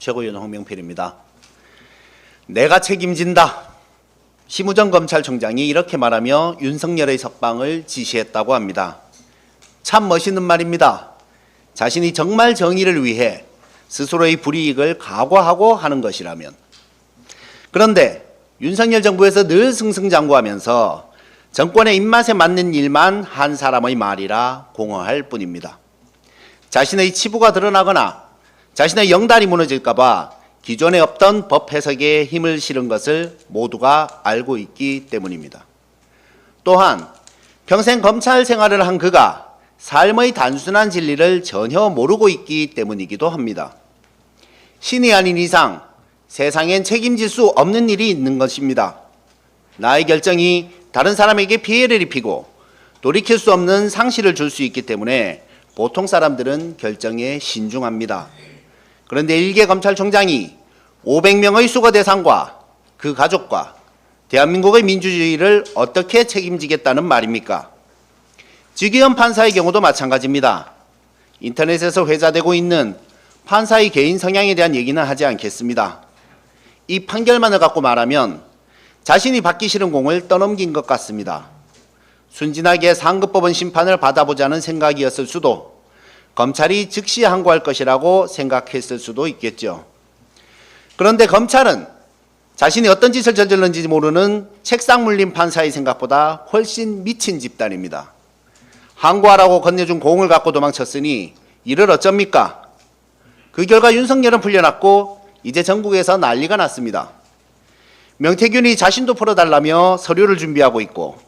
최고위원 홍명필입니다. 내가 책임진다. 심우정 검찰총장이 이렇게 말하며 윤석열의 석방을 지시했다고 합니다. 참 멋있는 말입니다. 자신이 정말 정의를 위해 스스로의 불이익을 각오하고 하는 것이라면. 그런데 윤석열 정부에서 늘 승승장구하면서 정권의 입맛에 맞는 일만 한 사람의 말이라 공허할 뿐입니다. 자신의 치부가 드러나거나 자신의 영달이 무너질까 봐 기존에 없던 법 해석에 힘을 실은 것을 모두가 알고 있기 때문입니다. 또한 평생 검찰 생활을 한 그가 삶의 단순한 진리를 전혀 모르고 있기 때문이기도 합니다. 신이 아닌 이상 세상엔 책임질 수 없는 일이 있는 것입니다. 나의 결정이 다른 사람에게 피해를 입히고 돌이킬 수 없는 상실을 줄 수 있기 때문에 보통 사람들은 결정에 신중합니다. 그런데 일개 검찰총장이 500명의 수거 대상과 그 가족과 대한민국의 민주주의를 어떻게 책임지겠다는 말입니까? 지기현 판사의 경우도 마찬가지입니다. 인터넷에서 회자되고 있는 판사의 개인 성향에 대한 얘기는 하지 않겠습니다. 이 판결만을 갖고 말하면 자신이 받기 싫은 공을 떠넘긴 것 같습니다. 순진하게 상급법원 심판을 받아보자는 생각이었을 수도, 검찰이 즉시 항고할 것이라고 생각했을 수도 있겠죠. 그런데 검찰은 자신이 어떤 짓을 저질렀는지 모르는 책상 물린 판사의 생각보다 훨씬 미친 집단입니다. 항고하라고 건네준 공을 갖고 도망쳤으니 이를 어쩝니까? 그 결과 윤석열은 풀려났고 이제 전국에서 난리가 났습니다. 명태균이 자신도 풀어달라며 서류를 준비하고 있고,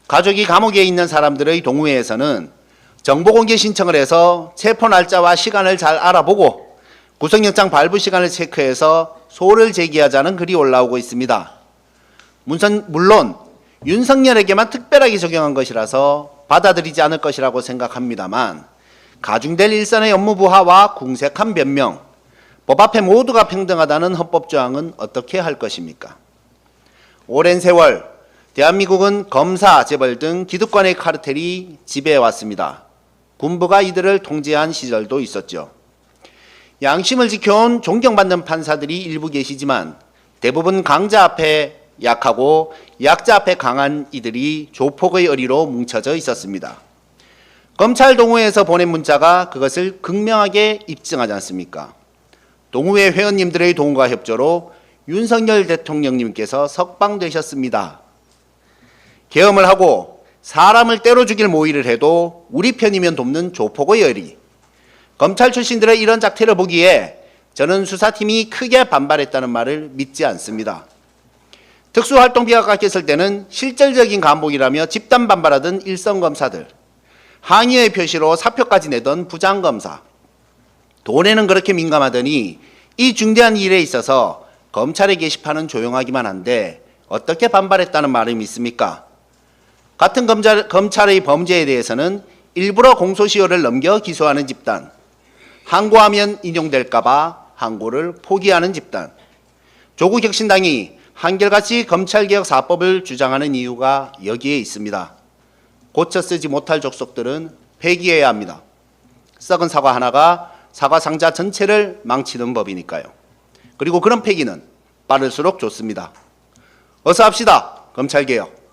가족이 감옥에 있는 사람들의 동호회에서는 정보공개 신청을 해서 체포 날짜와 시간을 잘 알아보고 구속영장 발부 시간을 체크해서 소를 제기하자는 글이 올라오고 있습니다. 물론 윤석열에게만 특별하게 적용한 것이라서 받아들이지 않을 것이라고 생각합니다만, 가중될 일선의 업무 부하와 궁색한 변명, 법 앞에 모두가 평등하다는 헌법 조항은 어떻게 할 것입니까? 오랜 세월 대한민국은 검사, 재벌 등 기득권의 카르텔이 지배해왔습니다. 군부가 이들을 통제한 시절도 있었죠. 양심을 지켜온 존경받는 판사들이 일부 계시지만 대부분 강자 앞에 약하고 약자 앞에 강한 이들이 조폭의 어리로 뭉쳐져 있었습니다. 검찰 동호회에서 보낸 문자가 그것을 극명하게 입증하지 않습니까? 동호회 회원님들의 도움과 협조로 윤석열 대통령님께서 석방되셨습니다. 계엄을 하고 사람을 때려 죽일 모의를 해도 우리 편이면 돕는 조폭의 어리. 검찰 출신들의 이런 작태를 보기에 저는 수사팀이 크게 반발했다는 말을 믿지 않습니다. 특수활동비가 깎였을 때는 실질적인 감봉이라며 집단 반발하던 일선검사들, 항의의 표시로 사표까지 내던 부장검사, 돈에는 그렇게 민감하더니 이 중대한 일에 있어서 검찰의 게시판은 조용하기만 한데 어떻게 반발했다는 말을 믿습니까? 같은 검찰의 범죄에 대해서는 일부러 공소시효를 넘겨 기소하는 집단, 항고하면 인용될까 봐 항고를 포기하는 집단, 조국혁신당이 한결같이 검찰개혁 4법을 주장하는 이유가 여기에 있습니다. 고쳐 쓰지 못할 족속들은 폐기해야 합니다. 썩은 사과 하나가 사과 상자 전체를 망치는 법이니까요. 그리고 그런 폐기는 빠를수록 좋습니다. 어서 합시다. 검찰개혁.